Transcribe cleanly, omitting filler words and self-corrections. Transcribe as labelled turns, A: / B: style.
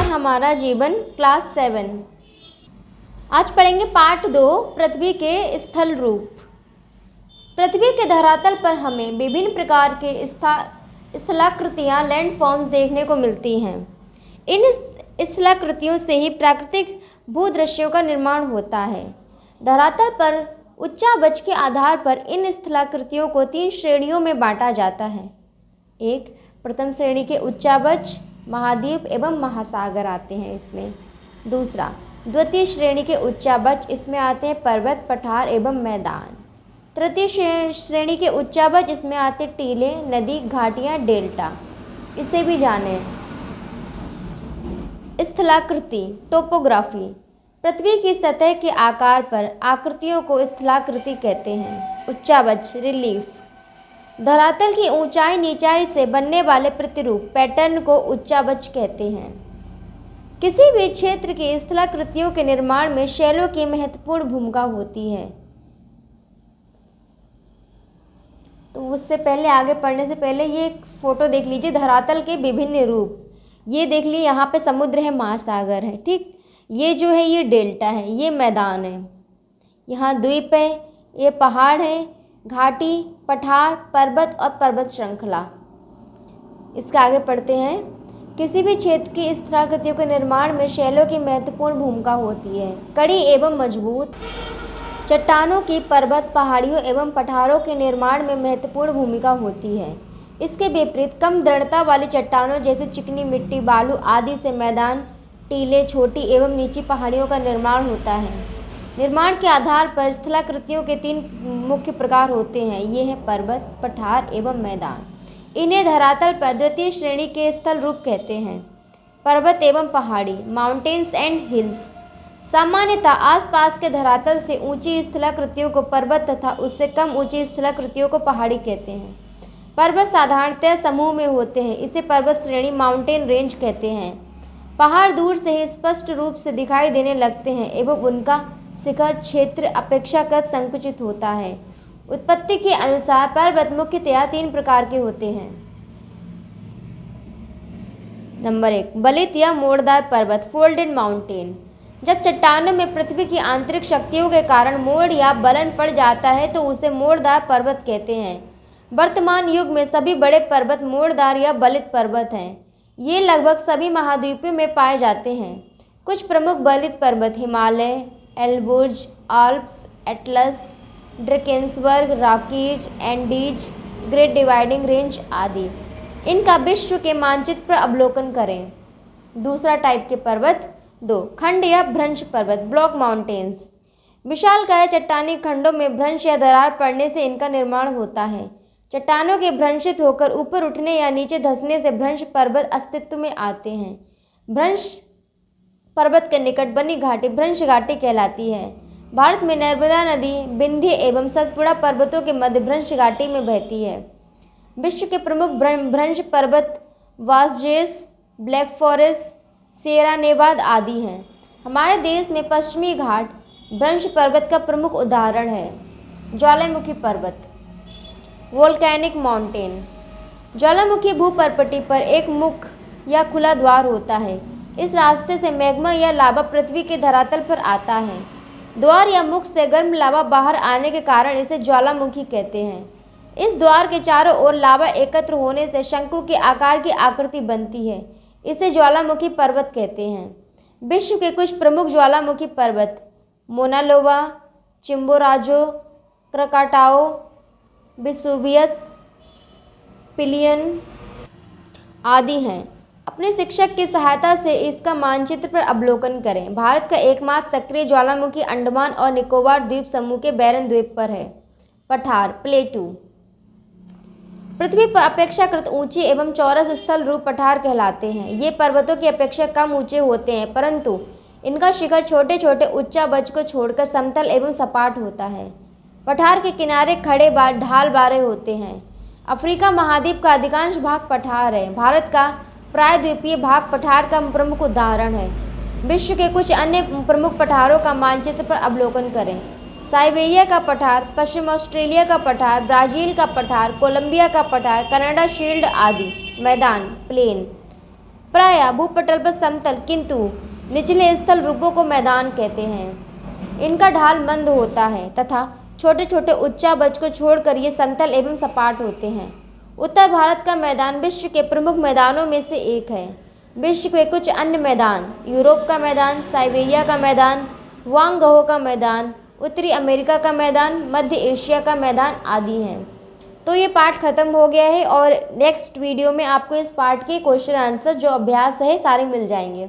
A: हमारा जीवन क्लास 7। आज पढ़ेंगे पार्ट 2, पृथ्वी के स्थल रूप। पृथ्वी के धरातल पर हमें विभिन्न प्रकार के स्थलाकृतियाँ लैंडफॉर्म्स देखने को मिलती हैं। इन स्थलाकृतियों से ही प्राकृतिक भूदृश्यों का निर्माण होता है। धरातल पर उच्चावच के आधार पर इन स्थलाकृतियों को 3 श्रेणियों में बांटा जाता है। एक, प्रथम श्रेणी के उच्चावच महाद्वीप एवं महासागर आते हैं इसमें। दूसरा, द्वितीय श्रेणी के उच्चावच, इसमें आते हैं पर्वत, पठार एवं मैदान। तृतीय श्रेणी के उच्चावच, इसमें आते टीले, नदी, घाटियाँ, डेल्टा। इसे भी जाने। स्थलाकृति, टोपोग्राफी। पृथ्वी की सतह के आकार पर आकृतियों को स्थलाकृति कहते हैं। उच्चावच, रिलीफ। धरातल की ऊंचाई नीचाई से बनने वाले प्रतिरूप पैटर्न को उच्चावच कहते हैं। किसी भी क्षेत्र की स्थलाकृतियों के निर्माण में शैलों की महत्वपूर्ण भूमिका होती है। तो उससे पहले, आगे पढ़ने से पहले ये एक फोटो देख लीजिए, धरातल के विभिन्न रूप। ये देख लीजिए, यहाँ पे समुद्र है, महासागर है, ठीक। ये जो है ये डेल्टा है, ये मैदान है, यहाँ द्वीप है, ये पहाड़ है, घाटी, पठार, पर्वत और पर्वत श्रृंखला। इसके आगे पढ़ते हैं। किसी भी क्षेत्र की स्थलाकृतियों के निर्माण में शैलों की महत्वपूर्ण भूमिका होती है। कड़ी एवं मजबूत चट्टानों की पर्वत, पहाड़ियों एवं पठारों के निर्माण में महत्वपूर्ण भूमिका होती है। इसके विपरीत कम दृढ़ता वाली चट्टानों जैसे चिकनी मिट्टी, बालू आदि से मैदान, टीले, छोटी एवं नीची पहाड़ियों का निर्माण होता है। निर्माण के आधार पर स्थलाकृतियों के 3 मुख्य प्रकार होते हैं। ये हैं पर्वत, पठार एवं मैदान। इन्हें धरातल पर द्वितीय श्रेणी के स्थल रूप कहते हैं। पर्वत एवं पहाड़ी, माउंटेन्स एंड हिल्स। सामान्यतः आसपास के धरातल से ऊंची स्थलाकृतियों को पर्वत तथा उससे कम ऊंची स्थलाकृतियों को पहाड़ी कहते हैं। पर्वत साधारणतः समूह में होते हैं, इसे पर्वत श्रेणी, माउंटेन रेंज कहते हैं। पहाड़ दूर से ही स्पष्ट रूप से दिखाई देने लगते हैं एवं उनका शिखर क्षेत्र अपेक्षाकृत संकुचित होता है। उत्पत्ति के अनुसार पर्वत मुख्यतया 3 प्रकार के होते हैं। नंबर 1, बलित या मोड़दार पर्वत, फोल्डेड माउंटेन। जब चट्टानों में पृथ्वी की आंतरिक शक्तियों के कारण मोड़ या बलन पड़ जाता है तो उसे मोड़दार पर्वत कहते हैं। वर्तमान युग में सभी बड़े पर्वत मोड़दार या बलित पर्वत हैं। ये लगभग सभी महाद्वीपों में पाए जाते हैं। कुछ प्रमुख बलित पर्वत Himalaya, Elburz, Alps, Atlas, Drakensberg, Rockies, Andes, Great Dividing Range आदि। इनका विश्व के मानचित्र पर अवलोकन करें। दूसरा टाइप के पर्वत 2, खंड या भ्रंश पर्वत, ब्लॉक माउंटेन्स। विशालकाय चट्टानी खंडों में भ्रंश या दरार पड़ने से इनका निर्माण होता है। चट्टानों के भ्रंशित होकर ऊपर उठने या नीचे धंसने से भ्रंश पर्वत अस्तित्व में आते हैं। भ्रंश पर्वत के निकट बनी घाटी भ्रंश घाटी कहलाती है। भारत में नर्मदा नदी विंध्य एवं सतपुड़ा पर्वतों के मध्य भ्रंश घाटी में बहती है। विश्व के प्रमुख भ्रंश पर्वत Vosges, black forest, Sierra Newada आदि हैं। हमारे देश में पश्चिमी घाट भ्रंश पर्वत का प्रमुख उदाहरण है। ज्वालामुखी पर्वत, वोल्केनिक माउंटेन। ज्वालामुखी भूपर्पटी पर एक मुख या खुला द्वार होता है। इस रास्ते से मैग्मा या लावा पृथ्वी के धरातल पर आता है। द्वार या मुख से गर्म लावा बाहर आने के कारण इसे ज्वालामुखी कहते हैं। इस द्वार के चारों ओर लावा एकत्र होने से शंकु के आकार की आकृति बनती है। इसे ज्वालामुखी पर्वत कहते हैं। विश्व के कुछ प्रमुख ज्वालामुखी पर्वत मोना लोवा, चिम्बोराजो, क्रकाटाओ, वेसुवियस, पिलियन आदि हैं। अपने शिक्षक की सहायता से इसका मानचित्र पर अवलोकन करें। भारत का एकमात्र सक्रिय ज्वालामुखी अंडमान और निकोबार द्वीप समूह के बैरन द्वीप पर है। पठार, प्लेटू। पृथ्वी पर अपेक्षाकृत ऊंची एवं चौरस स्थल रूप पठार कहलाते हैं। ये पर्वतों की अपेक्षा कम ऊंचे होते हैं, परंतु इनका शिखर छोटे छोटे उच्चावच को छोड़कर समतल एवं सपाट होता है। पठार के किनारे खड़े ढाल बारे होते हैं। अफ्रीका महाद्वीप का अधिकांश भाग पठार है। भारत का प्रायद्वीपीय भाग पठार का प्रमुख उदाहरण है। विश्व के कुछ अन्य प्रमुख पठारों का मानचित्र पर अवलोकन करें। साइबेरिया का पठार, पश्चिम ऑस्ट्रेलिया का पठार, ब्राज़ील का पठार, कोलंबिया का पठार, कनाडा शील्ड आदि। मैदान प्लेन प्रायः भूपटल पर समतल किंतु निचले स्थल रूपों को मैदान कहते हैं। इनका ढाल मंद होता है तथा छोटे छोटे उच्चावच को छोड़कर ये समतल एवं सपाट होते हैं। उत्तर भारत का मैदान विश्व के प्रमुख मैदानों में से एक है। विश्व के कुछ अन्य मैदान यूरोप का मैदान, साइबेरिया का मैदान, वांगहो का मैदान, उत्तरी अमेरिका का मैदान, मध्य एशिया का मैदान आदि हैं। तो ये पार्ट ख़त्म हो गया है और नेक्स्ट वीडियो में आपको इस पार्ट के क्वेश्चन आंसर जो अभ्यास है सारे मिल जाएंगे।